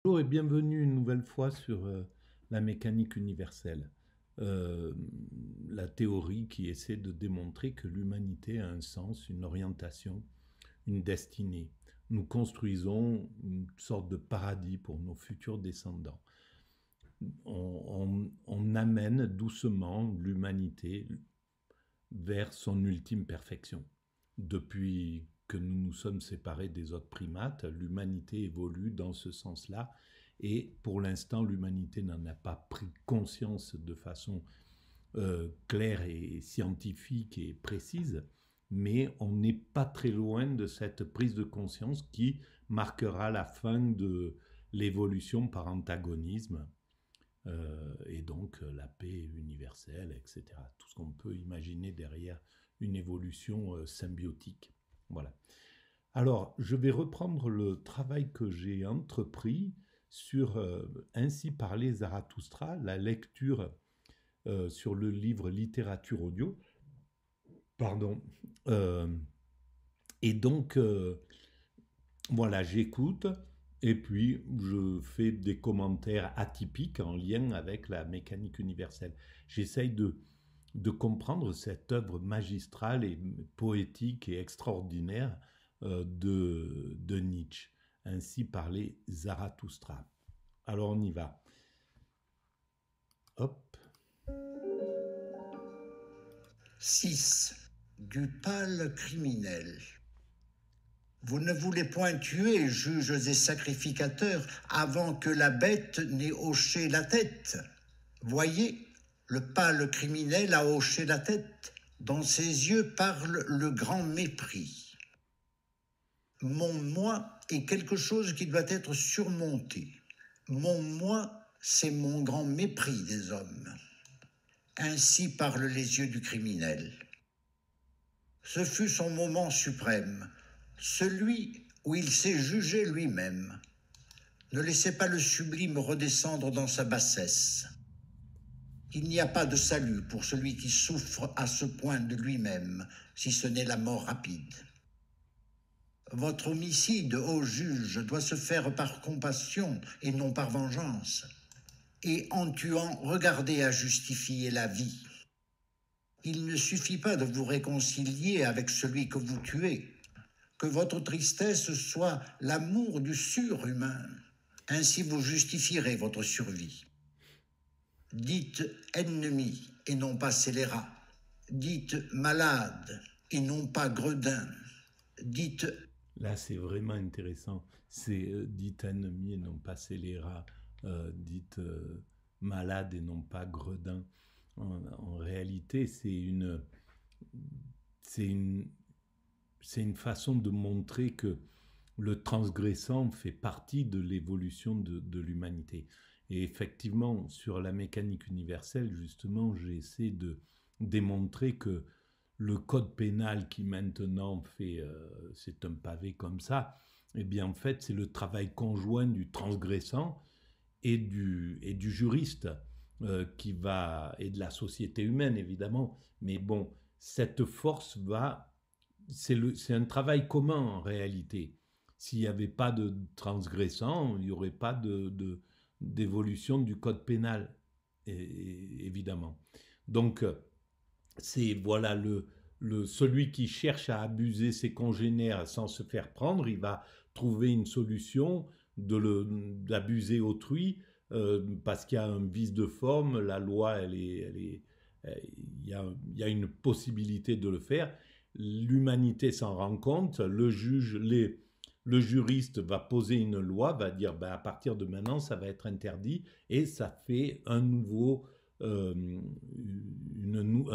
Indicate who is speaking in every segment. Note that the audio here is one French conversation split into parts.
Speaker 1: Bonjour et bienvenue une nouvelle fois sur la mécanique universelle. Euh, la théorie qui essaie de démontrer que l'humanité a un sens, une orientation, une destinée. Nous construisons une sorte de paradis pour nos futurs descendants. On amène doucement l'humanité vers son ultime perfection. Depuis que nous nous sommes séparés des autres primates, l'humanité évolue dans ce sens-là et pour l'instant l'humanité n'en a pas pris conscience de façon claire et scientifique et précise, mais on n'est pas très loin de cette prise de conscience qui marquera la fin de l'évolution par antagonisme et donc la paix universelle, etc. Tout ce qu'on peut imaginer derrière une évolution symbiotique. Voilà. Alors, je vais reprendre le travail que j'ai entrepris sur Ainsi parlait Zarathustra, la lecture sur le livre Littérature audio. Pardon. Euh, et donc, voilà, j'écoute et puis je fais des commentaires atypiques en lien avec la mécanique universelle. J'essaye de comprendre cette œuvre magistrale et poétique et extraordinaire de Nietzsche. Ainsi parlait Zarathustra. Alors on y va. Hop.
Speaker 2: 6. Du pâle criminel. Vous ne voulez point tuer, juges et sacrificateurs, avant que la bête n'ait hoché la tête. Voyez, le pâle criminel a hoché la tête. Dans ses yeux parle le grand mépris. Mon moi est quelque chose qui doit être surmonté. Mon moi, c'est mon grand mépris des hommes. Ainsi parlent les yeux du criminel. Ce fut son moment suprême, celui où il s'est jugé lui-même. Ne laissez pas le sublime redescendre dans sa bassesse. Il n'y a pas de salut pour celui qui souffre à ce point de lui-même, si ce n'est la mort rapide. Votre homicide, ô juge, doit se faire par compassion et non par vengeance. Et en tuant, regardez à justifier la vie. Il ne suffit pas de vous réconcilier avec celui que vous tuez. Que votre tristesse soit l'amour du surhumain. Ainsi vous justifierez votre survie. Dites ennemi et non pas scélérat. Dites malade et non pas gredin. Dites...
Speaker 1: Là, c'est vraiment intéressant. C'est dites ennemi et non pas scélérat. Dites malade et non pas gredin. En réalité, c'est une, c'est une façon de montrer que le transgressant fait partie de l'évolution de l'humanité. Et effectivement, sur la mécanique universelle, justement, j'essaie de démontrer que le code pénal qui maintenant fait, c'est un pavé comme ça, eh bien en fait c'est le travail conjoint du transgressant et du juriste qui va, et de la société humaine évidemment, mais bon, cette force va, c'est un travail commun en réalité. S'il n'y avait pas de transgressant, il n'y aurait pas d'évolution du code pénal, évidemment. Donc, c'est voilà celui qui cherche à abuser ses congénères sans se faire prendre, il va trouver une solution d'abuser autrui parce qu'il y a un vice de forme, la loi, il y a une possibilité de le faire. L'humanité s'en rend compte, le juriste va poser une loi, va dire ben, à partir de maintenant ça va être interdit et ça fait un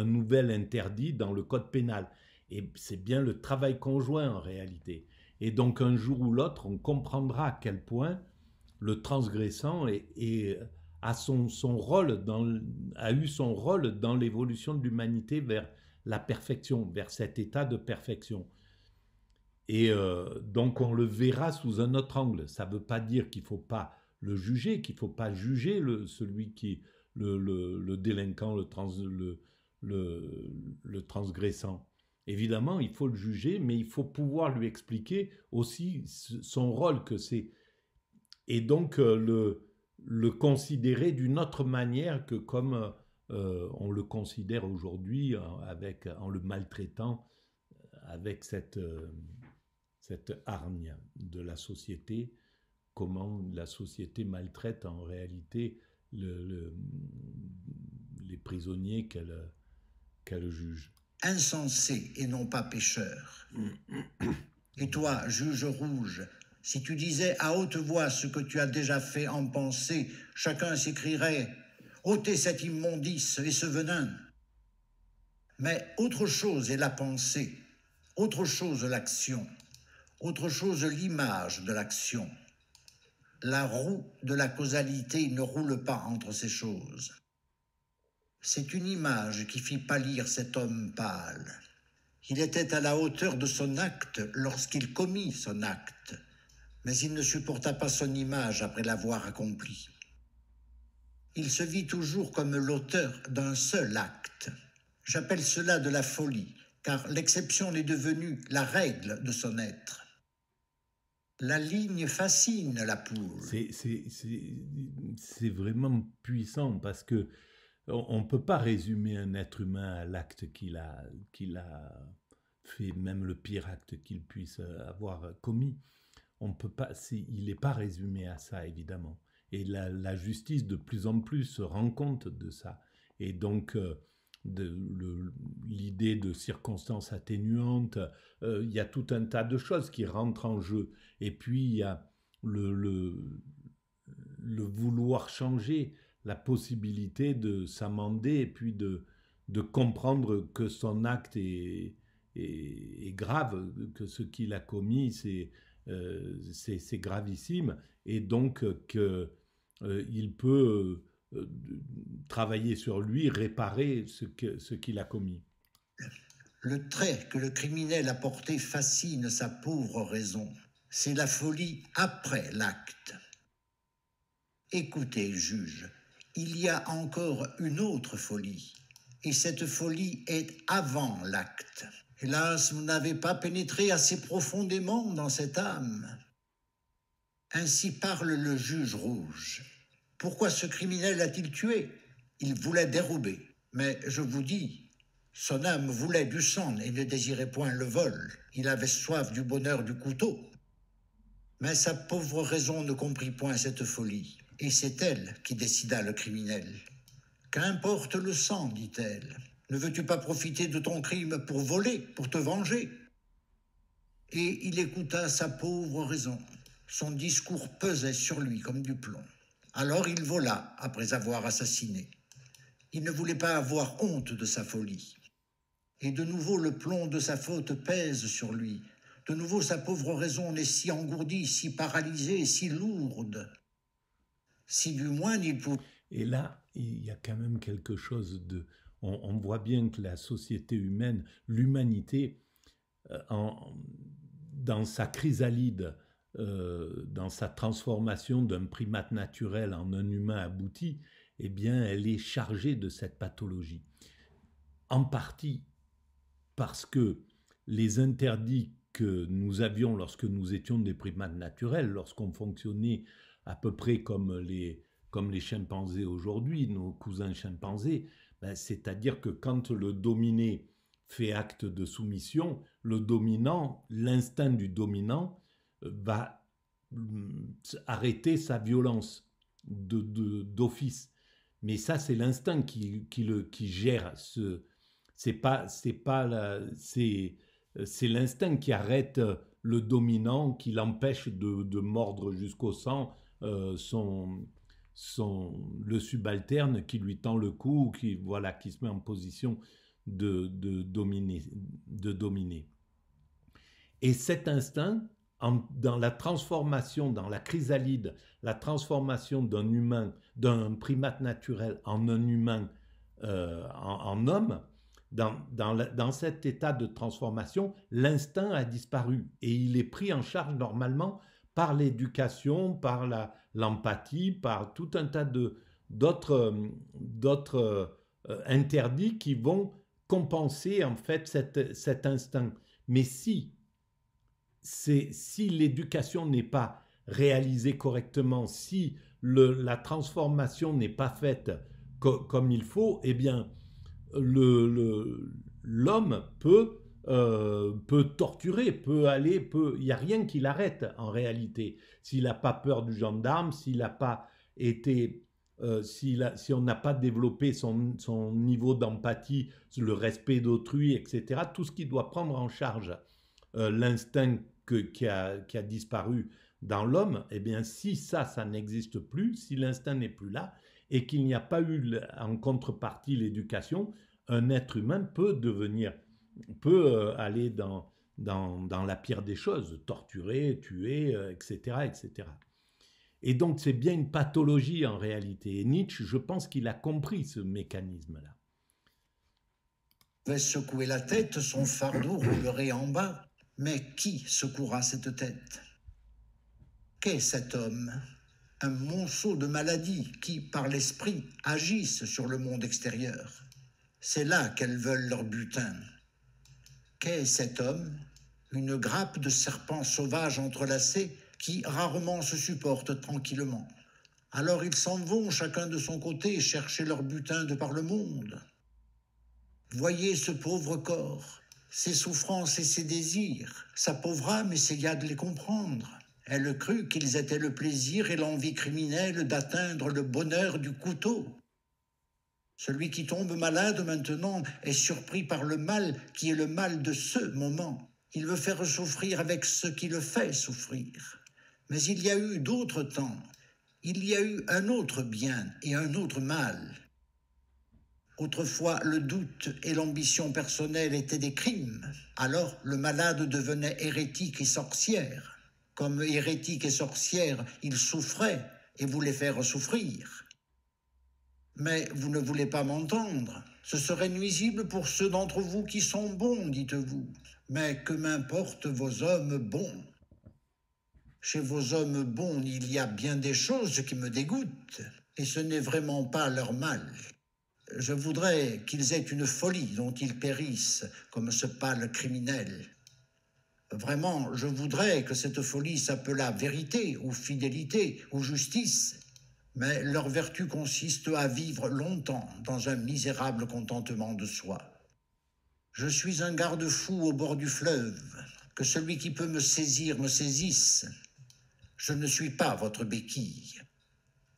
Speaker 1: nouvel interdit dans le code pénal. Et c'est bien le travail conjoint en réalité. Et donc un jour ou l'autre, on comprendra à quel point le transgressant a eu son rôle dans l'évolution de l'humanité vers la perfection, vers cet état de perfection. Et donc on le verra sous un autre angle. Ça ne veut pas dire qu'il ne faut pas le juger, qu'il ne faut pas juger celui qui le délinquant, le transgressant. Évidemment, il faut le juger, mais il faut pouvoir lui expliquer aussi son rôle, que c'est et donc le considérer d'une autre manière que comme on le considère aujourd'hui en le maltraitant avec cette hargne de la société, comment la société maltraite en réalité le, le, les prisonniers qu'elle juge.
Speaker 2: Insensé et non pas pécheur. Et toi, juge rouge, si tu disais à haute voix ce que tu as déjà fait en pensée, chacun s'écrierait « ôtez cette immondice et ce venin ». Mais autre chose est la pensée, autre chose l'action, autre chose l'image de l'action. La roue de la causalité ne roule pas entre ces choses. C'est une image qui fit pâlir cet homme pâle. Il était à la hauteur de son acte lorsqu'il commit son acte, mais il ne supporta pas son image après l'avoir accomplie. Il se vit toujours comme l'auteur d'un seul acte. J'appelle cela de la folie, car l'exception est devenue la règle de son être. La ligne fascine la poule.
Speaker 1: C'est vraiment puissant parce que on ne peut pas résumer un être humain à l'acte qu'il a fait, même le pire acte qu'il puisse avoir commis. On peut pas, il n'est pas résumé à ça, évidemment. Et la justice, de plus en plus, se rend compte de ça. Et donc, l'idée de circonstances atténuantes, il y a tout un tas de choses qui rentrent en jeu. Et puis, il y a le vouloir changer, la possibilité de s'amender et puis de comprendre que son acte est grave, que ce qu'il a commis, c'est gravissime, et donc qu'il peut travailler sur lui, réparer ce qu'il a commis.
Speaker 2: Le trait que le criminel a porté fascine sa pauvre raison. C'est la folie après l'acte. Écoutez, juge, il y a encore une autre folie, et cette folie est avant l'acte. Hélas, vous n'avez pas pénétré assez profondément dans cette âme. Ainsi parle le juge rouge. Pourquoi ce criminel a-t-il tué? Il voulait dérober. Mais je vous dis, son âme voulait du sang et ne désirait point le vol. Il avait soif du bonheur du couteau. Mais sa pauvre raison ne comprit point cette folie. Et c'est elle qui décida le criminel. Qu'importe le sang, dit-elle. Ne veux-tu pas profiter de ton crime pour voler, pour te venger? Et il écouta sa pauvre raison. Son discours pesait sur lui comme du plomb. Alors il vola après avoir assassiné. Il ne voulait pas avoir honte de sa folie. Et de nouveau le plomb de sa faute pèse sur lui. De nouveau sa pauvre raison est si engourdie, si paralysée, si lourde. Si du moins il pouvait...
Speaker 1: Et là, il y a quand même quelque chose de... On voit bien que la société humaine, l'humanité, dans sa chrysalide, dans sa transformation d'un primate naturel en un humain abouti, eh bien, elle est chargée de cette pathologie. En partie parce que les interdits que nous avions lorsque nous étions des primates naturels, lorsqu'on fonctionnait à peu près comme les chimpanzés aujourd'hui, nos cousins chimpanzés, c'est-à-dire que quand le dominé fait acte de soumission, le dominant, l'instinct du dominant va arrêter sa violence d'office. Mais ça, c'est l'instinct qui gère c'est l'instinct qui arrête le dominant, qui l'empêche de mordre jusqu'au sang le subalterne qui lui tend le cou, qui se met en position de dominer. Et cet instinct, dans la transformation, dans la chrysalide, la transformation d'un humain, d'un primate naturel en un humain, en homme, dans cet état de transformation, l'instinct a disparu et il est pris en charge normalement par l'éducation, par l'empathie, par tout un tas d'autres interdits qui vont compenser en fait cet instinct. Mais si l'éducation n'est pas réalisé correctement, si la transformation n'est pas faite comme il faut, eh bien, l'homme peut torturer, peut aller, il n'y a rien qui l'arrête en réalité. S'il n'a pas peur du gendarme, s'il n'a pas été, si on n'a pas développé son niveau d'empathie, le respect d'autrui, etc., tout ce qui doit prendre en charge l'instinct qui a disparu dans l'homme, eh bien si ça n'existe plus, si l'instinct n'est plus là, et qu'il n'y a pas eu en contrepartie l'éducation, un être humain peut aller dans la pire des choses, torturer, tuer, etc., etc. Et donc c'est bien une pathologie en réalité. Et Nietzsche, je pense qu'il a compris ce mécanisme-là.
Speaker 2: Il secouer la tête, son fardeau roulerait en bas. Mais qui secouera cette tête? Qu'est cet homme? Un monceau de maladies qui, par l'esprit, agissent sur le monde extérieur. C'est là qu'elles veulent leur butin. Qu'est cet homme? Une grappe de serpents sauvages entrelacés qui rarement se supportent tranquillement. Alors ils s'en vont chacun de son côté chercher leur butin de par le monde. Voyez ce pauvre corps, ses souffrances et ses désirs. Sa pauvre âme essaya de les comprendre. Elle crut qu'ils étaient le plaisir et l'envie criminelle d'atteindre le bonheur du couteau. Celui qui tombe malade maintenant est surpris par le mal qui est le mal de ce moment. Il veut faire souffrir avec ce qui le fait souffrir. Mais il y a eu d'autres temps. Il y a eu un autre bien et un autre mal. Autrefois, le doute et l'ambition personnelle étaient des crimes. Alors, le malade devenait hérétique et sorcière. Comme hérétique et sorcière, il souffrait et voulait faire souffrir. Mais vous ne voulez pas m'entendre. Ce serait nuisible pour ceux d'entre vous qui sont bons, dites-vous. Mais que m'importent vos hommes bons? Chez vos hommes bons, il y a bien des choses qui me dégoûtent, et ce n'est vraiment pas leur mal. Je voudrais qu'ils aient une folie dont ils périssent, comme ce pâle criminel. Vraiment, je voudrais que cette folie s'appelât vérité, ou fidélité, ou justice. Mais leur vertu consiste à vivre longtemps dans un misérable contentement de soi. Je suis un garde-fou au bord du fleuve, que celui qui peut me saisir me saisisse. Je ne suis pas votre béquille.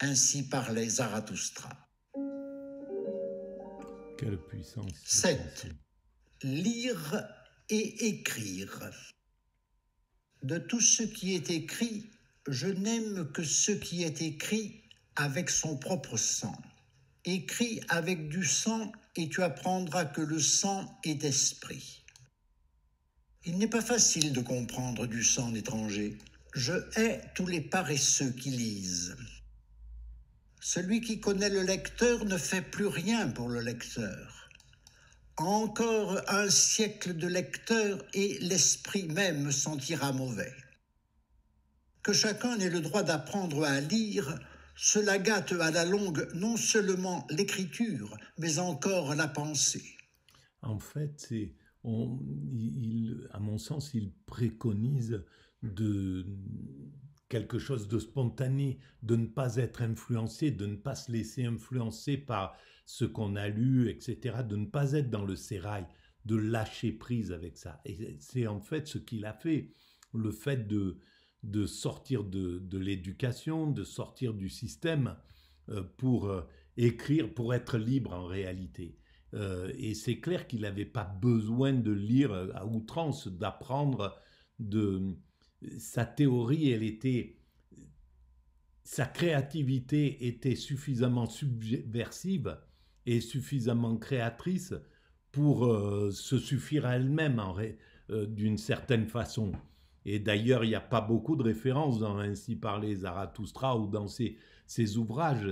Speaker 2: Ainsi parlait Zarathustra.
Speaker 1: Quelle puissance.
Speaker 2: 7. Lire et écrire. De tout ce qui est écrit, je n'aime que ce qui est écrit avec son propre sang. Écris avec du sang et tu apprendras que le sang est esprit. Il n'est pas facile de comprendre du sang étranger. Je hais tous les paresseux qui lisent. Celui qui connaît le lecteur ne fait plus rien pour le lecteur. Encore un siècle de lecteur et l'esprit même sentira mauvais. Que chacun ait le droit d'apprendre à lire, cela gâte à la longue non seulement l'écriture, mais encore la pensée.
Speaker 1: En fait, à mon sens, il préconise quelque chose de spontané, de ne pas être influencé, de ne pas se laisser influencer par ce qu'on a lu, etc., de ne pas être dans le sérail, de lâcher prise avec ça. Et c'est en fait ce qu'il a fait, le fait de sortir de l'éducation, de sortir du système pour écrire, pour être libre en réalité. Et c'est clair qu'il n'avait pas besoin de lire à outrance, d'apprendre sa théorie, sa créativité était suffisamment subversive et suffisamment créatrice pour se suffire à elle-même d'une certaine façon. Et d'ailleurs, il n'y a pas beaucoup de références dans Ainsi parlait Zarathustra ou dans ses ouvrages.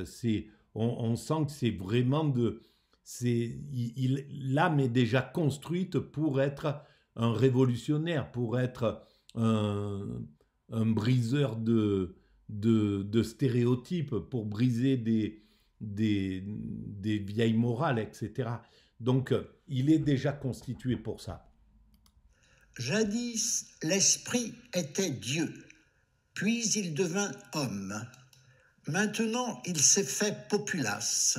Speaker 1: On sent que c'est vraiment l'âme est déjà construite pour être un révolutionnaire, pour être un briseur de stéréotypes, pour briser des vieilles morales, etc. Donc, il est déjà constitué pour ça.
Speaker 2: Jadis, l'esprit était Dieu. Puis il devint homme. Maintenant, il s'est fait populace.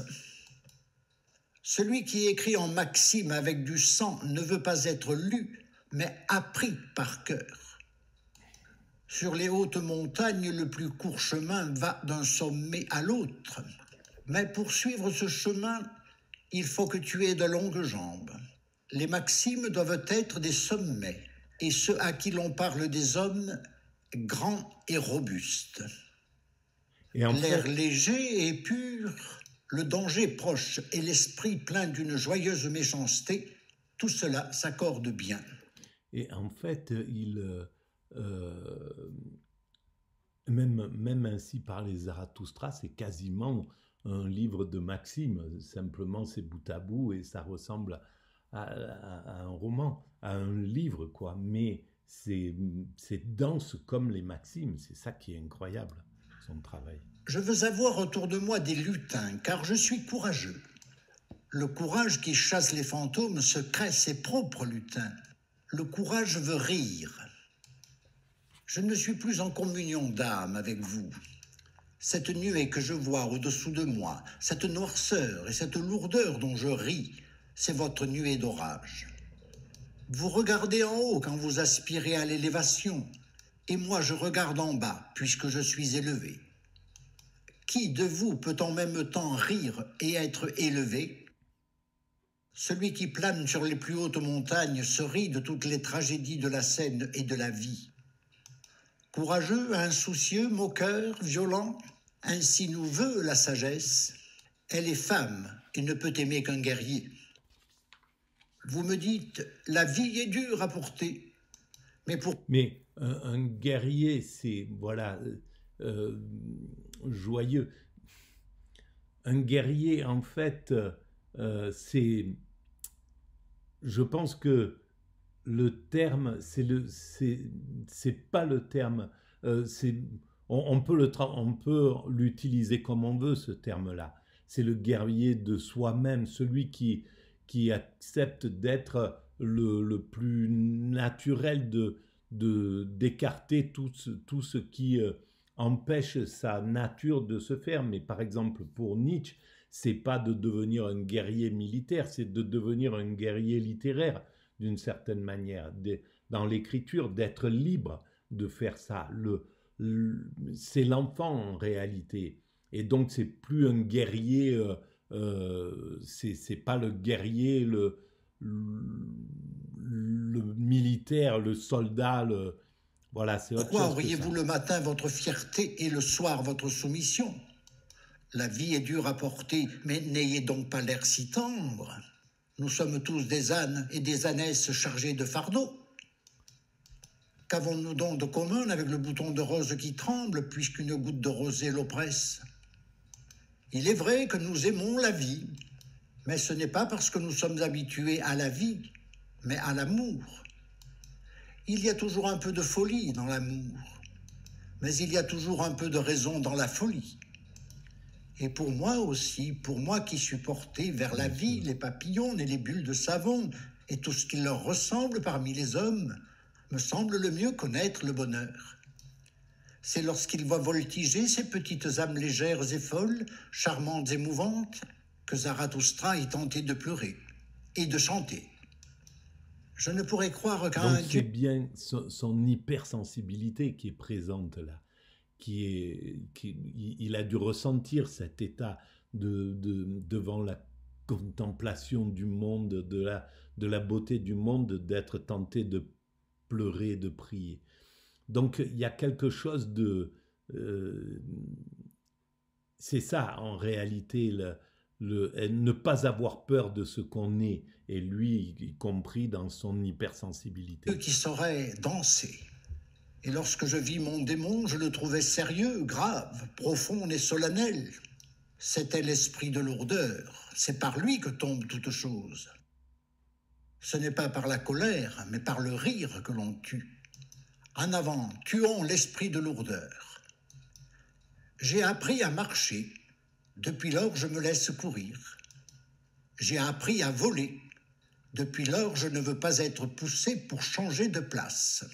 Speaker 2: Celui qui écrit en maxime avec du sang ne veut pas être lu, mais appris par cœur. Sur les hautes montagnes, le plus court chemin va d'un sommet à l'autre. Mais pour suivre ce chemin, il faut que tu aies de longues jambes. Les maximes doivent être des sommets, et ceux à qui l'on parle des hommes, grands et robustes. L'air léger et pur, le danger proche et l'esprit plein d'une joyeuse méchanceté, tout cela s'accorde bien.
Speaker 1: Et en fait, même ainsi parler Zarathustra, c'est quasiment un livre de maximes. Simplement, c'est bout à bout et ça ressemble à un roman, à un livre, quoi. Mais c'est dense comme les maximes. C'est ça qui est incroyable, son travail.
Speaker 2: Je veux avoir autour de moi des lutins, car je suis courageux. Le courage qui chasse les fantômes se crée ses propres lutins. Le courage veut rire. Je ne suis plus en communion d'âme avec vous. Cette nuée que je vois au-dessous de moi, cette noirceur et cette lourdeur dont je ris, c'est votre nuée d'orage. Vous regardez en haut quand vous aspirez à l'élévation, et moi je regarde en bas puisque je suis élevé. Qui de vous peut en même temps rire et être élevé? Celui qui plane sur les plus hautes montagnes se rit de toutes les tragédies de la scène et de la vie. Courageux, insoucieux, moqueur, violent, ainsi nous veut la sagesse. Elle est femme et ne peut aimer qu'un guerrier. Vous me dites, la vie est dure à porter.
Speaker 1: Mais un guerrier, c'est, voilà, joyeux. Un guerrier, en fait, c'est... Je pense que le terme, c'est pas le terme. On peut l'utiliser comme on veut, ce terme-là. C'est le guerrier de soi-même, celui qui accepte d'être le plus naturel, d'écarter tout ce qui empêche sa nature de se faire. Mais par exemple, pour Nietzsche, c'est pas de devenir un guerrier militaire, c'est de devenir un guerrier littéraire, d'une certaine manière, dans l'écriture, d'être libre de faire ça. C'est l'enfant en réalité. Et donc, c'est plus un guerrier, c'est pas le guerrier, le militaire, le soldat, voilà, c'est autre chose.
Speaker 2: Pourquoi auriez-vous le matin votre fierté et le soir votre soumission? La vie est dure à porter, mais n'ayez donc pas l'air si tendre. Nous sommes tous des ânes et des ânesses chargés de fardeaux. Qu'avons-nous donc de commun avec le bouton de rose qui tremble, puisqu'une goutte de rosée l'oppresse? Il est vrai que nous aimons la vie, mais ce n'est pas parce que nous sommes habitués à la vie, mais à l'amour. Il y a toujours un peu de folie dans l'amour, mais il y a toujours un peu de raison dans la folie. Et pour moi aussi, pour moi qui suis porté vers la vie, les papillons et les bulles de savon, et tout ce qui leur ressemble parmi les hommes, me semble le mieux connaître le bonheur. C'est lorsqu'il voit voltiger ces petites âmes légères et folles, charmantes et mouvantes, que Zarathustra est tenté de pleurer et de chanter. Je ne pourrais croire qu'à un
Speaker 1: Dieu... C'est bien son hypersensibilité qui est présente là. Il a dû ressentir cet état devant la contemplation du monde, de la beauté du monde, d'être tenté de pleurer, de prier. Donc il y a quelque chose de... c'est ça en réalité, ne pas avoir peur de ce qu'on est, et lui y compris dans son hypersensibilité.
Speaker 2: Dieu qui saurait danser. Et lorsque je vis mon démon, je le trouvais sérieux, grave, profond et solennel. C'était l'esprit de lourdeur. C'est par lui que tombe toute chose. Ce n'est pas par la colère, mais par le rire que l'on tue. En avant, tuons l'esprit de lourdeur. J'ai appris à marcher. Depuis lors, je me laisse courir. J'ai appris à voler. Depuis lors, je ne veux pas être poussé pour changer de place.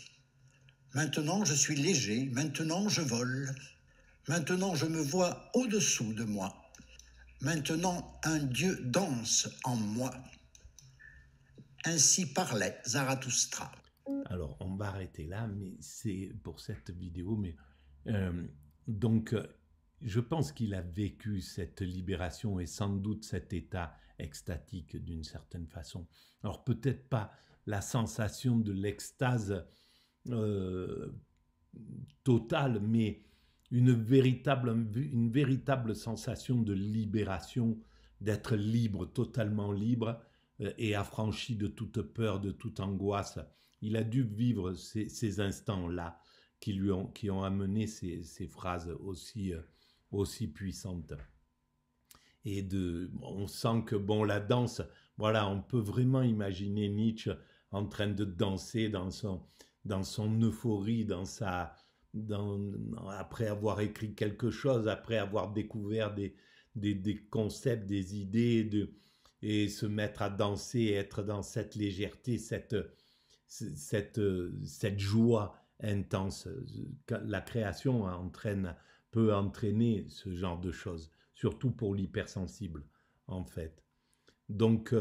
Speaker 2: Maintenant je suis léger, maintenant je vole. Maintenant je me vois au-dessous de moi. Maintenant un Dieu danse en moi. Ainsi parlait Zarathustra.
Speaker 1: Alors, on va arrêter là, mais c'est pour cette vidéo. Mais euh, donc, je pense qu'il a vécu cette libération et sans doute cet état extatique d'une certaine façon. Alors, peut-être pas la sensation de l'extase euh, totale, mais une véritable sensation de libération, d'être libre, totalement libre et affranchi de toute peur, de toute angoisse. Il a dû vivre ces instants-là qui ont amené ces phrases aussi puissantes. Et on sent que bon, la danse, voilà, on peut vraiment imaginer Nietzsche en train de danser dans son euphorie, après avoir écrit quelque chose, après avoir découvert des concepts, des idées, et se mettre à danser, être dans cette légèreté, cette joie intense. La création peut entraîner ce genre de choses, surtout pour l'hypersensible, en fait. Donc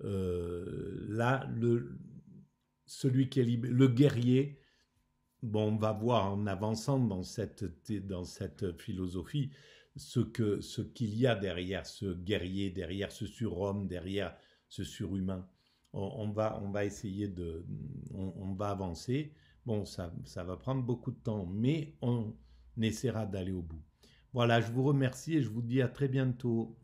Speaker 1: là, celui qui est le guerrier, bon, on va voir en avançant dans cette philosophie ce qu'il y a derrière ce guerrier, derrière ce surhomme, derrière ce surhumain. On va essayer on va avancer. Bon, ça va prendre beaucoup de temps, mais on essaiera d'aller au bout. Voilà, je vous remercie et je vous dis à très bientôt.